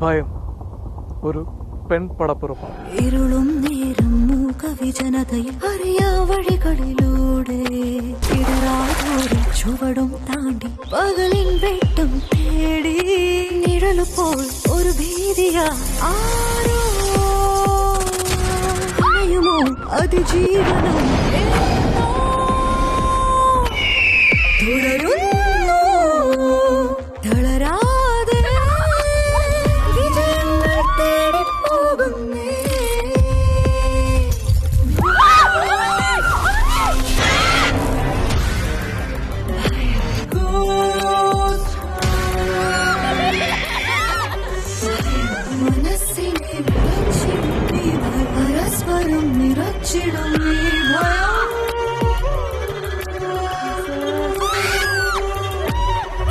ഭയം ഒരു പെൺപടപ്പുറപ്പാണ്. ഇരുളും നേരം മൂകവിജനതയിൽ അറിയാ വഴികളിലൂടെ ഇടറാതോടെ ചുവടും താണ്ടി പകലിൻ വെട്ടം തേടി നിഴലുപോൽ ഒരു ഭീതിയാ ആരോ അണയുമോ അതിജീവനം തുടരുന്നു തളരാതെ വിജയങ്ങൾ തേടിപ്പോകുന്നേ. മനസ്സിനെ പരസ്പരം നിറച്ചിടും ഈ ഭയം.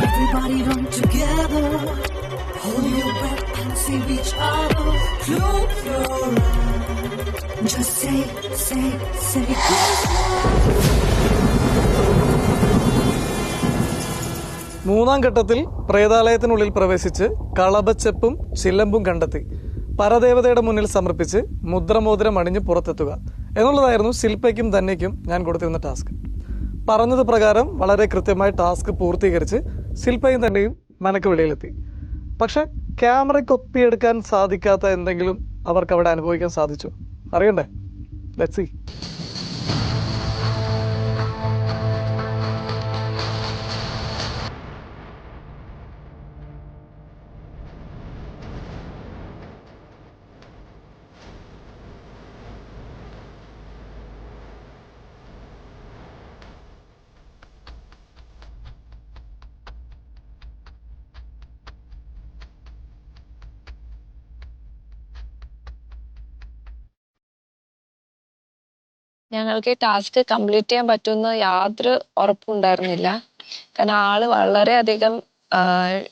Everybody run together, hold your breath and save each other. Close your eyes, just say മൂന്നാം ഘട്ടത്തിൽ പ്രേതാലയത്തിനുള്ളിൽ പ്രവേശിച്ച് കളഭച്ചെപ്പും ചിലമ്പും കണ്ടെത്തി പരദേവതയുടെ മുന്നിൽ സമർപ്പിച്ച് മുദ്രമോതിരം അണിഞ്ഞ് പുറത്തെത്തുക എന്നുള്ളതായിരുന്നു ശില്പയ്ക്കും ധന്യയ്ക്കും ഞാൻ കൊടുത്തിരുന്ന ടാസ്ക്. പറഞ്ഞത് പ്രകാരം വളരെ കൃത്യമായി ടാസ്ക് പൂർത്തീകരിച്ച് ശില്പയും തന്നെയും മനക്ക് വെളിയിലെത്തി. പക്ഷെ ക്യാമറയ്ക്ക് ഒപ്പിയെടുക്കാൻ സാധിക്കാത്ത എന്തെങ്കിലും അവർക്ക് അവിടെ അനുഭവിക്കാൻ സാധിച്ചു. അറിയണ്ടേ? Let's see. ഞങ്ങൾക്ക് ടാസ്ക് കംപ്ലീറ്റ് ചെയ്യാൻ പറ്റുമെന്ന് യാതൊരു ഉറപ്പുണ്ടായിരുന്നില്ല. കാരണം ആള് വളരെയധികം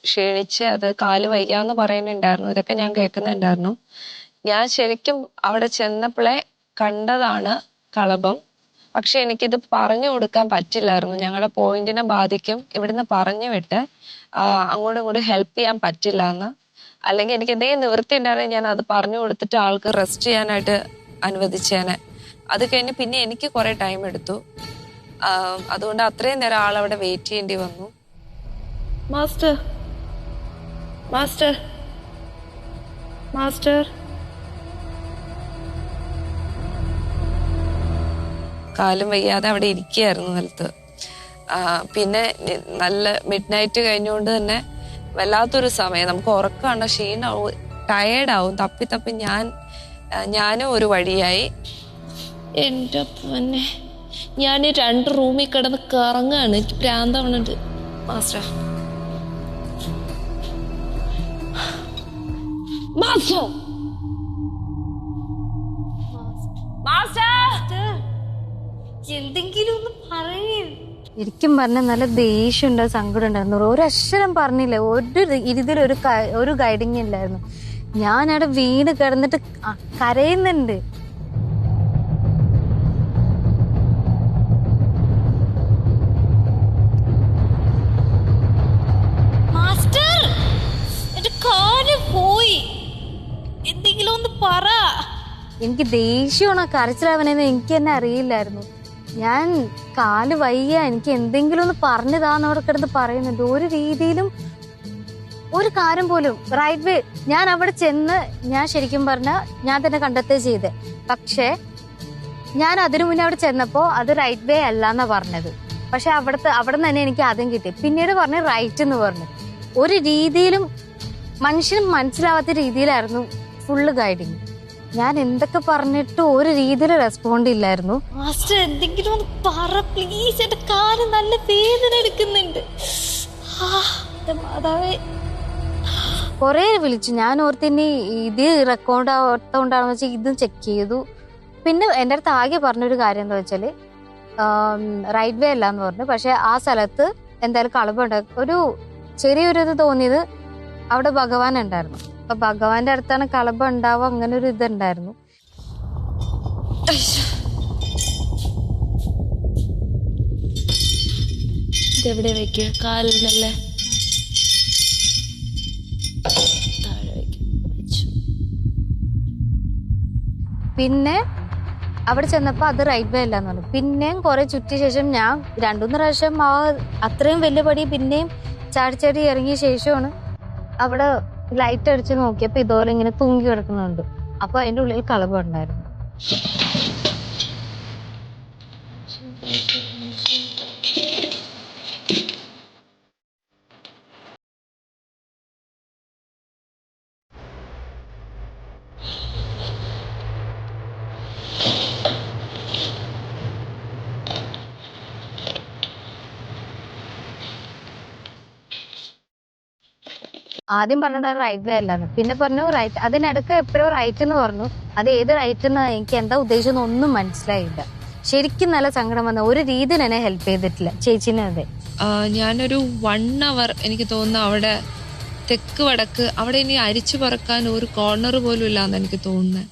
ക്ഷീണിച്ച് അത് കാല് വയ്യാന്ന് പറയുന്നുണ്ടായിരുന്നു. ഇതൊക്കെ ഞാൻ കേൾക്കുന്നുണ്ടായിരുന്നു. ഞാൻ ശരിക്കും അവിടെ ചെന്നപ്പോഴേ കണ്ടതാണ് കളഭം. പക്ഷെ എനിക്കിത് പറഞ്ഞു കൊടുക്കാൻ പറ്റില്ലായിരുന്നു. ഞങ്ങളുടെ പോയിന്റിനെ ബാധിക്കും, ഇവിടുന്ന് പറഞ്ഞു വിട്ട് അങ്ങോട്ടും ഇങ്ങോട്ടും ഹെൽപ്പ് ചെയ്യാൻ പറ്റില്ല എന്ന്. അല്ലെങ്കിൽ എനിക്ക് എന്തെങ്കിലും നിവൃത്തി ഉണ്ടായിരുന്നെങ്കിൽ ഞാൻ അത് പറഞ്ഞു കൊടുത്തിട്ട് ആൾക്ക് റെസ്റ്റ് ചെയ്യാനായിട്ട് അനുവദിച്ചേനെ. അത് കഴിഞ്ഞ് പിന്നെ എനിക്ക് കുറെ ടൈം എടുത്തു. അതുകൊണ്ട് അത്രയും നേരം ആളവിടെ വെയിറ്റ് ചെയ്യേണ്ടി വന്നു. മാസ്റ്റർ മാസ്റ്റർ മാസ്റ്റർ കാലും വയ്യാതെ അവിടെ ഇരിക്കുകയായിരുന്നു നിലത്ത്. പിന്നെ നല്ല മിഡ് നൈറ്റ് കഴിഞ്ഞുകൊണ്ട് തന്നെ വല്ലാത്തൊരു സമയം, നമുക്ക് ഉറക്കമുണ്ട്, ക്ഷീണാവും, ടയേർഡാവും. തപ്പി ഞാനും ഒരു വഴിയായി. എൻ്റെ പൊന്നെ, ഞാൻ 2 റൂമിൽ കിടന്ന് കറങ്ങാണ്. എനിക്ക് ഭ്രാന്താവുന്നുണ്ട്. മാസ്റ്റർ മാസ്റ്റർ മാസ്റ്റർ എന്തെങ്കിലും ഒന്ന് പറയേ. ശരിക്കും പറഞ്ഞ നല്ല ദേഷ്യമുണ്ട്, സങ്കടം ഉണ്ടായിരുന്നു. ഒരു അക്ഷരം പറഞ്ഞില്ല, ഒരു രീതിയിൽ ഒരു ഗൈഡിങ് ഇല്ലായിരുന്നു. ഞാനവിടെ വീട് കിടന്നിട്ട് കരയുന്നുണ്ട്. എന്തെങ്കിലും ഒന്ന് പറ. എനിക്ക് ദേഷ്യമാണോ കരച്ചിലാവനെന്ന് എനിക്ക് തന്നെ അറിയില്ലായിരുന്നു. ഞാൻ കാല് വയ്യ, എനിക്ക് എന്തെങ്കിലും ഒന്ന് പറഞ്ഞതാന്ന് അവിടെ കിടന്ന് പറയുന്നുണ്ട്. ഒരു രീതിയിലും ഒരു കാര്യം പോലും റൈറ്റ് വേ. ഞാൻ അവിടെ ചെന്ന് ഞാൻ ശരിക്കും പറഞ്ഞ ഞാൻ തന്നെ കണ്ടെത്തുക ചെയ്തേ. പക്ഷെ ഞാൻ അതിനു മുന്നേ അവിടെ ചെന്നപ്പോ അത് റൈറ്റ് വേ അല്ലാന്നാ പറഞ്ഞത്. പക്ഷെ അവിടെ തന്നെ എനിക്ക് ആദ്യം കിട്ടി. പിന്നീട് പറഞ്ഞ് റൈറ്റ് എന്ന് പറഞ്ഞു. ഒരു രീതിയിലും മനുഷ്യന് മനസ്സിലാവാത്ത രീതിയിലായിരുന്നു ഫുള്ള് ഗൈഡിങ്. ഞാൻ എന്തൊക്കെ പറഞ്ഞിട്ട് ഒരു രീതിയിൽ റെസ്പോണ്ട് ഇല്ലായിരുന്നു. മാസ്റ്റർ എന്തെങ്കിലും ഒന്ന് പറ പ്ലീസ്, എന്റെ കാല് നല്ല വേദന എടുക്കുന്നുണ്ട്. കൊറേ വിളിച്ചു. ഞാൻ ഓർത്തിനി ഇത് റെക്കോർഡ് ആവത്തോണ്ടാണെന്ന് വെച്ചാൽ ഇതും ചെക്ക് ചെയ്തു. പിന്നെ എൻ്റെ അടുത്ത് ആകെ പറഞ്ഞൊരു കാര്യം എന്താ വെച്ചാല് റൈറ്റ് വേ അല്ലാന്ന് പറഞ്ഞു. പക്ഷെ ആ സ്ഥലത്ത് എന്തായാലും കളവുണ്ടാകും. ഒരു ചെറിയൊരു ഇത് തോന്നിയത് അവിടെ ഭഗവാൻ ഉണ്ടായിരുന്നു. അപ്പൊ ഭഗവാന്റെ അടുത്താണ് കളഭ ഉണ്ടാവുക, അങ്ങനെ ഒരു ഇതുണ്ടായിരുന്നു. ഇതെവിടെ വെക്കുക? കാലിനല്ലേ താഴെ വെക്കുക. പിന്നെ അവിടെ ചെന്നപ്പോ അത് റൈറ്റ് വേ അല്ലാന്ന് പറഞ്ഞു. പിന്നെയും കുറെ ചുറ്റിയ ശേഷം ഞാൻ 2-3 പ്രാവശ്യം അത്രയും വലിയ പടി പിന്നെയും ചാടി ഇറങ്ങിയ ശേഷമാണ് അവിടെ ലൈറ്റ് അടിച്ച് നോക്കിയപ്പോ ഇതുപോലെ ഇങ്ങനെ തൂങ്ങി കിടക്കുന്നുണ്ട്. അപ്പൊ അതിന്റെ ഉള്ളിൽ കളഭം ഉണ്ടായിരുന്നു. ആദ്യം പറഞ്ഞത് റൈറ്റ് വേ അല്ലാന്ന്, പിന്നെ പറഞ്ഞു റൈറ്റ്. അതിനിടക്ക് എപ്പോഴോ റൈറ്റ് എന്ന് പറഞ്ഞു. അത് ഏത് റൈറ്റ് എന്ന് എനിക്ക് എന്താ ഉദ്ദേശിച്ചെന്ന് ഒന്നും മനസ്സിലായില്ല. ശരിക്കും നല്ല സങ്കടം വന്ന ഒരു രീതിയിൽ എന്നെ ഹെൽപ്പ് ചെയ്തിട്ടില്ല ചേച്ചിനെ. അതെ, ഞാനൊരു 1 hour എനിക്ക് തോന്നുന്നു അവിടെ തെക്ക് വടക്ക് അവിടെ ഇനി അരിച്ചു പറക്കാൻ ഒരു കോർണർ പോലും ഇല്ലാന്ന് എനിക്ക് തോന്നുന്നത്.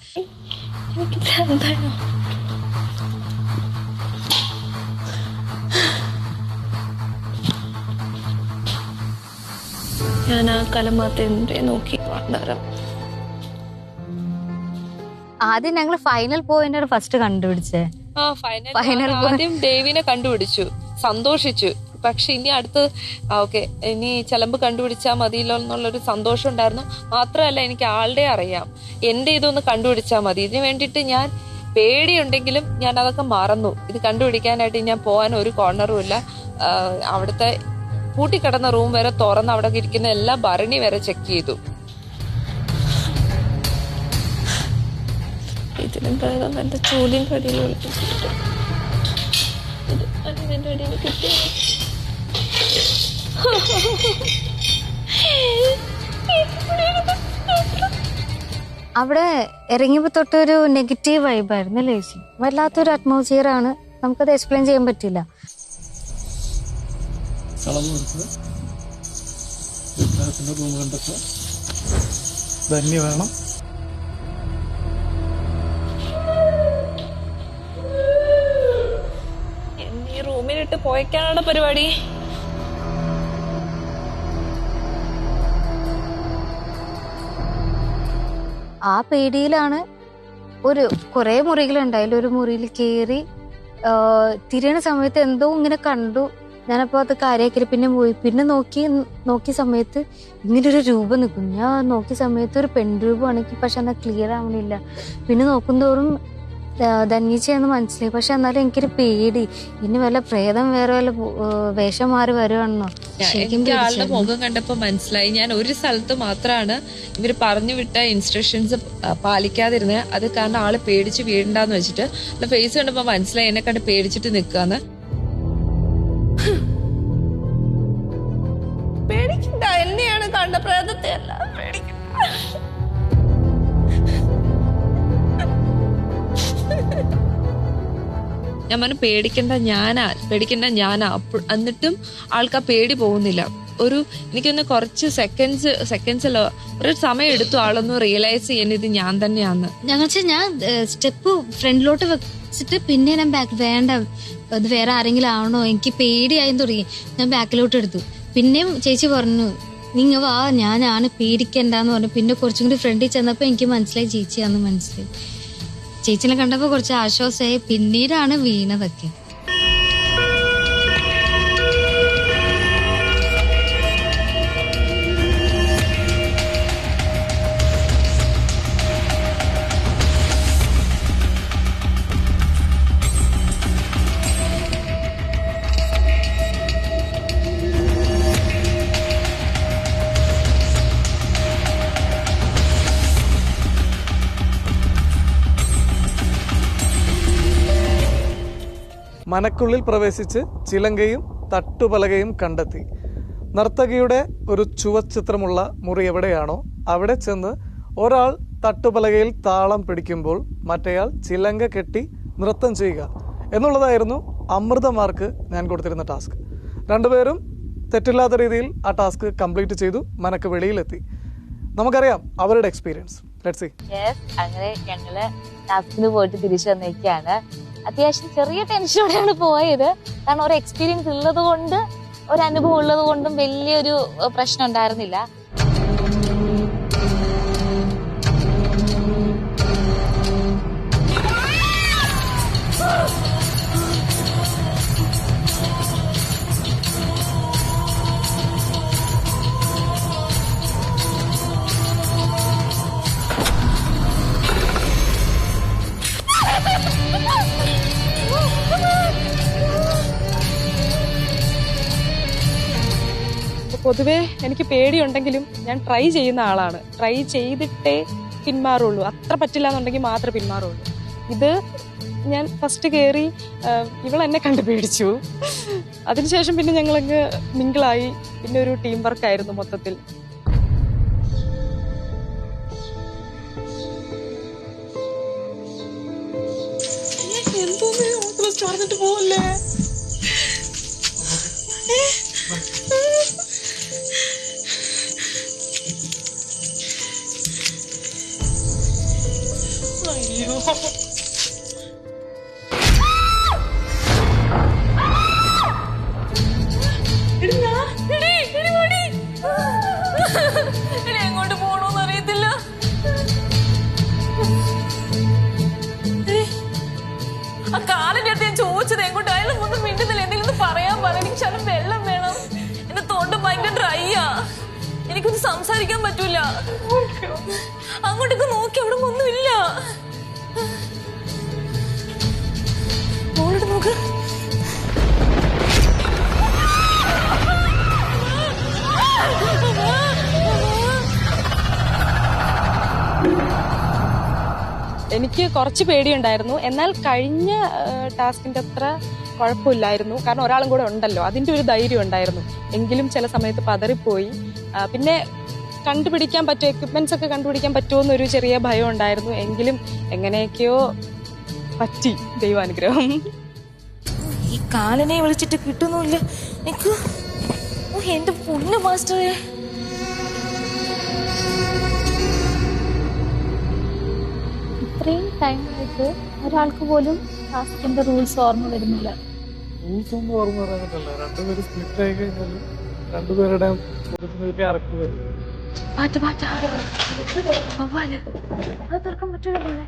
ഞാൻ ആ കലമാത്തെ നോക്കി വന്നേരം ആദ്യം ഞങ്ങൾ ഫൈനൽ പോയിന്റ് ഫസ്റ്റ് കണ്ടുപിടിച്ചേ. ഫൈനൽ ആദ്യം ദേവിനെ കണ്ടുപിടിച്ചു, സന്തോഷിച്ചു. പക്ഷെ ഇനി അടുത്ത് ഓക്കെ ഇനി ചിലമ്പ് കണ്ടുപിടിച്ചാൽ മതിയല്ലോ എന്നുള്ളൊരു സന്തോഷം ഉണ്ടായിരുന്നു. മാത്രമല്ല എനിക്ക് ആളുടെ അറിയാം, എന്റെ ഇതൊന്ന് കണ്ടുപിടിച്ചാൽ മതി. ഇതിനു വേണ്ടിയിട്ട് ഞാൻ പേടിയുണ്ടെങ്കിലും ഞാൻ അതൊക്കെ മറന്നു. ഇത് കണ്ടുപിടിക്കാനായിട്ട് ഞാൻ പോകാൻ ഒരു കോർണറും ഇല്ല. അവിടുത്തെ പൂട്ടിക്കിടന്ന റൂം വരെ തുറന്ന് അവിടെ ഇരിക്കുന്ന എല്ലാ ഭരണി വരെ ചെക്ക് ചെയ്തു. ഇതിനും ഭേദം എന്റെ ചൂലിന്റെ അടിയിൽ കിട്ടിയ അവിടെ ഇറങ്ങിയപ്പോ തൊട്ടൊരു നെഗറ്റീവ് വൈബായിരുന്നു അല്ലേ ചേച്ചി? വല്ലാത്തൊരു അറ്റ്മോസ്ഫിയർ ആണ്, നമുക്കത് എക്സ്പ്ലെയിൻ ചെയ്യാൻ പറ്റില്ല. റൂം കണ്ടെത്തുക ധന്യ വേണം. ഈ റൂമിലിട്ട് പോയിക്കാനാണ് പരിപാടി. ആ പേടിയിലാണ് കുറെ മുറികളുണ്ടായാലും ഒരു മുറിയിൽ കയറി തിരിയണ സമയത്ത് എന്തോ ഇങ്ങനെ കണ്ടു. ഞാനപ്പോ അത് കാര്യമാക്കി പിന്നെ പോയി. പിന്നെ നോക്കിയ സമയത്ത് ഇങ്ങനൊരു രൂപം നിൽക്കുന്നു. ഞാൻ നോക്കിയ സമയത്ത് ഒരു പെൺരൂപമാണെങ്കിൽ പക്ഷെ എന്നാൽ ക്ലിയർ ആവണില്ല. പിന്നെ നോക്കുന്തോറും ധന്യച്ചയെന്ന് മനസ്സിലായി. പക്ഷെ എന്നാലും എനിക്കൊരു പേടി, ഇനി വല്ല പ്രേതം വേറെ വല്ല വേഷം മാറി വരുവാണെന്നോ. എനിക്ക് ആളുടെ മുഖം കണ്ടപ്പോ മനസ്സിലായി. ഞാൻ ഒരു സ്ഥലത്ത് മാത്രമാണ് ഇവര് പറഞ്ഞു വിട്ട ഇൻസ്ട്രക്ഷൻസ് പാലിക്കാതിരുന്നത്. അത് കാരണം ആള് പേടിച്ച് വീഴണ്ടെന്ന് വെച്ചിട്ട് ഫേസ് കണ്ടപ്പോ മനസ്സിലായി എന്നെ കണ്ട് പേടിച്ചിട്ട് നിൽക്കാന്ന്. പേടിക്കണ്ട, എന്നെയാണ് കണ്ട, പ്രേതത്തെ അല്ല. ഞാൻ പറഞ്ഞു പേടിക്കണ്ട ഞാനാ. എന്നിട്ടും ആൾക്ക് ആ പേടി പോകുന്നില്ല. എനിക്കൊന്ന് കുറച്ച് സെക്കൻഡ്സല്ലോ ഒരു സമയം എടുത്തു ആളൊന്ന് റിയലൈസ് ചെയ്യാൻ ഇത് ഞാൻ തന്നെയാന്ന്. ഞാൻ സ്റ്റെപ്പ് ഫ്രണ്ടിലോട്ട് വെച്ചിട്ട് പിന്നെ ഞാൻ ബാക്ക് വേണ്ട, അത് വേറെ ആരെങ്കിലും ആവണോ, എനിക്ക് പേടിയായി തുടങ്ങി. ഞാൻ ബാക്കിലോട്ട് എടുത്തു. പിന്നെയും ചേച്ചി പറഞ്ഞു നിങ്ങ വാ, ഞാനാണ്, പേടിക്കണ്ടെന്ന് പറഞ്ഞു. പിന്നെ കുറച്ചും കൂടി ഫ്രണ്ടിൽ ചെന്നപ്പോ എനിക്ക് മനസ്സിലായി ചേച്ചിയാന്ന് മനസ്സിലായി. ചേച്ചിനെ കണ്ടപ്പോ കുറച്ച് ആശ്വാസമായി. പിന്നീടാണ് വീണതൊക്കെ. മനക്കുള്ളിൽ പ്രവേശിച്ച് ചിലങ്കയും തട്ടുപലകയും കണ്ടെത്തി. നർത്തകിയുടെ ഒരു ചുവച്ചിത്രമുള്ള മുറി എവിടെയാണോ അവിടെ ചെന്ന് ഒരാൾ തട്ടുപലകയിൽ താളം പിടിക്കുമ്പോൾ മറ്റേയാൾ ചിലങ്ക കെട്ടി നൃത്തം ചെയ്യുക എന്നുള്ളതായിരുന്നു അമൃതമാർക്ക് ഞാൻ കൊടുത്തിരുന്ന ടാസ്ക്. രണ്ടുപേരും തെറ്റില്ലാത്ത രീതിയിൽ ആ ടാസ്ക് കംപ്ലീറ്റ് ചെയ്തു. മനക്ക് വെളിയിലെത്തി. നമുക്കറിയാം അവരുടെ എക്സ്പീരിയൻസ്. Let's see. അങ്ങനെ ഞങ്ങള് ടാസ്കിന് പോയിട്ട് തിരിച്ചു വന്നിരിക്കുകയാണ്. അത്യാവശ്യം ചെറിയ ടെൻഷനോടെയാണ് പോയത്. കാരണം ഒരു എക്സ്പീരിയൻസ് ഉള്ളത് കൊണ്ട്, ഒരു അനുഭവം ഉള്ളത് കൊണ്ടും വലിയൊരു പ്രശ്നം ഉണ്ടായിരുന്നില്ല. പൊതുവേ എനിക്ക് പേടിയുണ്ടെങ്കിലും ഞാൻ ട്രൈ ചെയ്യുന്ന ആളാണ്. ട്രൈ ചെയ്തിട്ടേ പിന്മാറുള്ളൂ. അത്ര പറ്റില്ല എന്നുണ്ടെങ്കിൽ മാത്രമേ പിന്മാറുള്ളൂ. ഇത് ഞാൻ ഫസ്റ്റ് കയറി ഇവളെന്നെ കണ്ട് പേടിച്ചു. അതിനുശേഷം പിന്നെ ഞങ്ങളങ്ങ് മിങ്കിളായി. പിന്നെ ഒരു ടീം വർക്കായിരുന്നു മൊത്തത്തിൽ. പറഞ്ഞിട്ട് പോവല്ലേ? അയ്യോ എങ്ങോട്ട് പോണോന്ന് അറിയത്തില്ല. ആ കാലിന്റെ അടുത്ത് ഞാൻ ചോദിച്ചത് എങ്ങോട്ട്, അയാളും ഒന്നും മിണ്ടുന്നില്ല. എന്തെങ്കിലും പറയാൻ പറ. എനിക്ക് ശലം വെള്ളം വേണം. എന്റെ തൊണ്ട ഭയങ്കര ഡ്രൈയാ. എനിക്കൊന്നും സംസാരിക്കാൻ പറ്റൂല. അങ്ങോട്ടൊക്കെ നോക്കി അവിടെ ഒന്നുമില്ല. മോളോട് നോക്ക്. എനിക്ക് കുറച്ച് പേടിയുണ്ടായിരുന്നു. എന്നാൽ കഴിഞ്ഞ ടാസ്കിന്റെ അത്ര കുഴപ്പമില്ലായിരുന്നു. കാരണം ഒരാളും കൂടെ ഉണ്ടല്ലോ, അതിന്റെ ഒരു ധൈര്യം ഉണ്ടായിരുന്നു. എങ്കിലും ചില സമയത്ത് പതറിപ്പോയി. പിന്നെ കണ്ടുപിടിക്കാൻ പറ്റുമോ, എക്യുപ്മെന്റ്സ് ഒക്കെ കണ്ടുപിടിക്കാൻ പറ്റുമോ എന്നൊരു ചെറിയ ഭയം ഉണ്ടായിരുന്നു. എങ്കിലും എങ്ങനെയൊക്കെയോ പറ്റി, ദൈവാനുഗ്രഹം. ഈ കാലനെ വിളിച്ചിട്ട് കിട്ടുന്നില്ല എനിക്ക്. എന്റെ പൊന്നു മാസ്റ്ററെ, ഇത്രയും ടൈമായിട്ട് ഒരാൾക്ക് പോലും ടാസ്കിന്റെ റൂൾസ് ഓർമ്മ വരുന്നില്ല. റൂൾസ് ഒന്നും ഓർമ്മ പറയാനില്ല. രണ്ടുപേര് സ്പ്ലിറ്റ് ആയി കഴിഞ്ഞാൽ രണ്ടുപേരുടെ അറക്ക് വരും. തുറക്കാൻ പറ്റൂല പോലെ.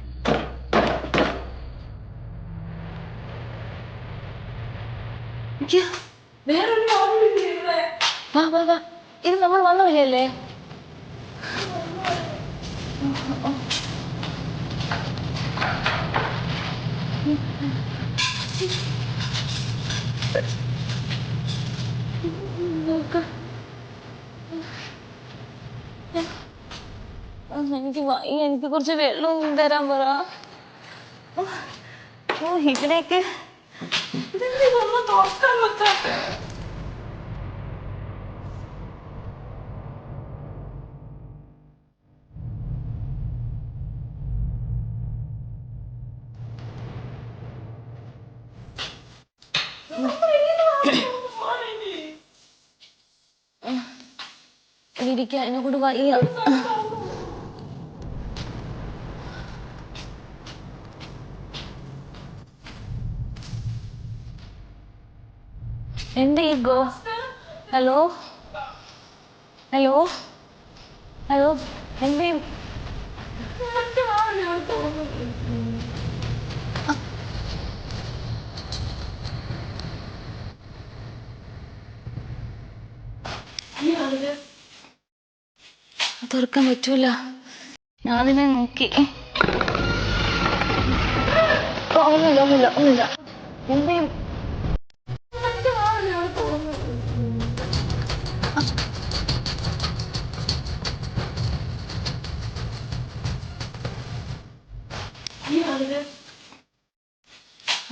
ഇത് നമ്മൾ വന്ന വഴിയല്ലേ? എനിക്ക് വയ്യ. എനിക്ക് കുറച്ച് വെള്ളം തരാൻ പറ. ഇതിനൊക്കെ തുറക്കാൻ പറ്റാത്ത. ഇരിക്കാൻ എന്നെ കൊണ്ട് വയ്യ. എന്റെ ഈഗോ. ഹലോ ഹലോ ഹലോ എന്റെ തുറക്കാൻ പറ്റൂല. ഞാൻ അതിനെ നോക്കി. ഒന്നുമില്ല എന്തേലും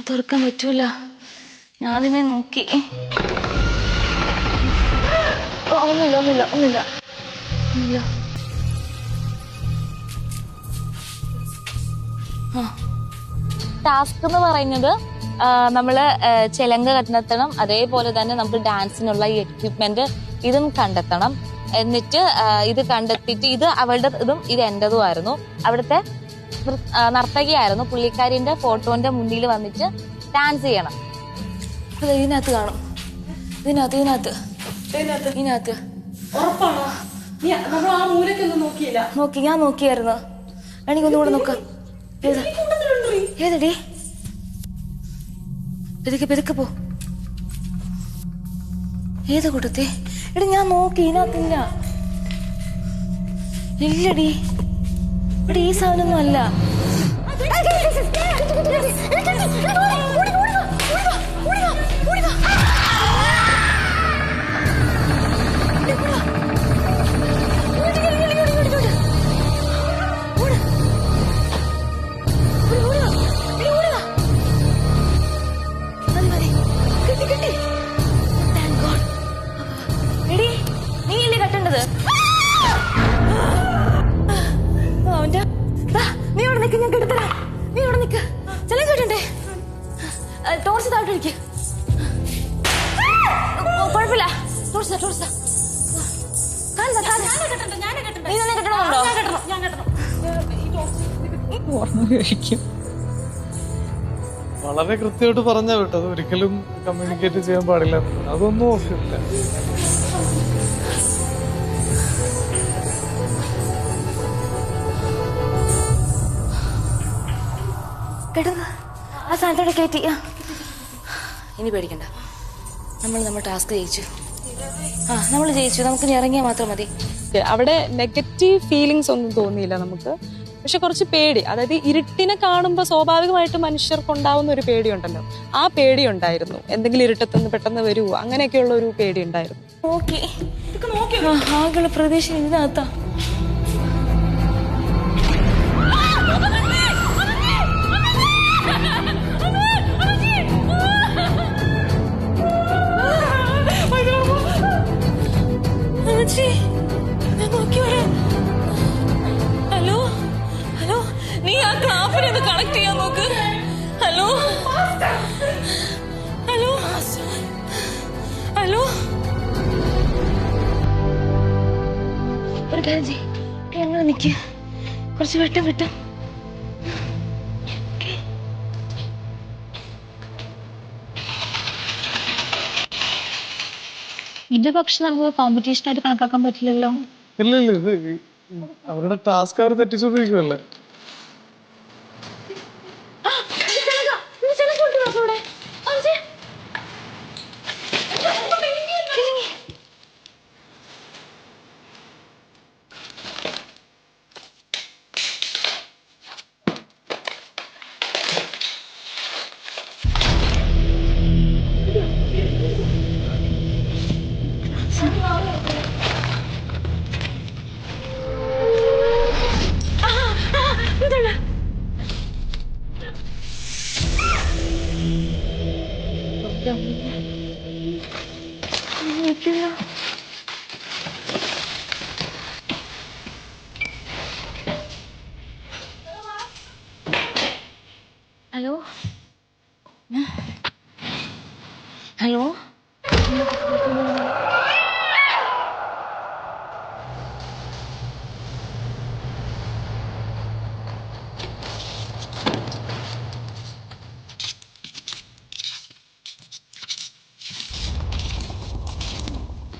തുറക്കാൻ പറ്റൂല. ഞാൻ അതിനെ നോക്കി. ഒന്നുമില്ല. ടാസ്ക് എന്ന് പറയുന്നത് നമ്മള് ചെലങ്ക കണ്ടെത്തണം. അതേപോലെ തന്നെ നമുക്ക് ഡാൻസിനുള്ള ഈ എക്വിപ്മെന്റ് ഇതും കണ്ടെത്തണം. എന്നിട്ട് ഇത് കണ്ടെത്തിയിട്ട് ഇത് അവളുടെ ഇതും ഇത് എന്റേതും ആയിരുന്നു. അവിടുത്തെ നർത്തകിയായിരുന്നു. പുള്ളിക്കാരിന്റെ ഫോട്ടോന്റെ മുന്നിൽ വന്നിട്ട് ഡാൻസ് ചെയ്യണം. അത് ഇതിനകത്ത് കാണും. ഇതിനകത്ത് നോക്കി. ഞാൻ നോക്കിയായിരുന്നു. എനിക്കൊന്നുകൂടെ നോക്കാം. ഏതടി? പെതുക്കെ പോ. ഏത് കൂട്ടത്തെ? എടി ഞാൻ നോക്കി, ഇതിനകത്തില്ല. ഇല്ലടി. എടി ഈ സാധനമൊന്നും അല്ല. കുറച്ച് താഴോട്ടിരിക്കുക. കുഴപ്പമില്ല. വളരെ കൃത്യമായിട്ട് പറഞ്ഞാ വിട്ടത്, ഒരിക്കലും കമ്മ്യൂണിക്കേറ്റ് ചെയ്യാൻ പാടില്ല. അതൊന്നും ഓർക്കില്ല. കേട്ടത് ആ സ്ഥാനത്തോടെ കയറ്റി. ഇനി പേടിക്കണ്ട, നമ്മൾ ടാസ്ക് ജയിച്ചു. നമ്മൾ ജയിച്ചു. നമുക്ക് ഇറങ്ങിയാൽ മാത്രം മതി. അവിടെ നെഗറ്റീവ് ഫീലിങ്സ് ഒന്നും തോന്നിയില്ല നമുക്ക്. പക്ഷെ കുറച്ച് പേടി, അതായത് ഇരുട്ടിനെ കാണുമ്പോൾ സ്വാഭാവികമായിട്ട് മനുഷ്യർക്ക് ഉണ്ടാവുന്ന ഒരു പേടിയുണ്ടല്ലോ, ആ പേടി ഉണ്ടായിരുന്നു. എന്തെങ്കിലും ഇരുട്ടത്തുനിന്ന് പെട്ടെന്ന് വരുമോ, അങ്ങനെയൊക്കെയുള്ള ഒരു പേടി ഉണ്ടായിരുന്നു. ആകെയുള്ള പ്രദേശം ഇതിനകത്താ. ഹലോ ഹലോ, നീ ആ ക്ലാപ്പിനെ ഒന്ന് കണക്ട് ചെയ്യാൻ നോക്ക്. ഹലോ ഹലോ ഹലോ, ഒരു കാര്യം ചെയ്യ്, ഞങ്ങൾ നിൽക്കുക. കുറച്ച് വെട്ടം. ഇത് പക്ഷെ നമുക്ക് കോമ്പറ്റീഷൻ ആയിട്ട് കണക്കാക്കാൻ പറ്റില്ലല്ലോ. ഇല്ല, ഇത് അവരുടെ ടാസ്ക് അവർ തെറ്റിച്ചോണ്ടിരിക്കുവല്ലേ.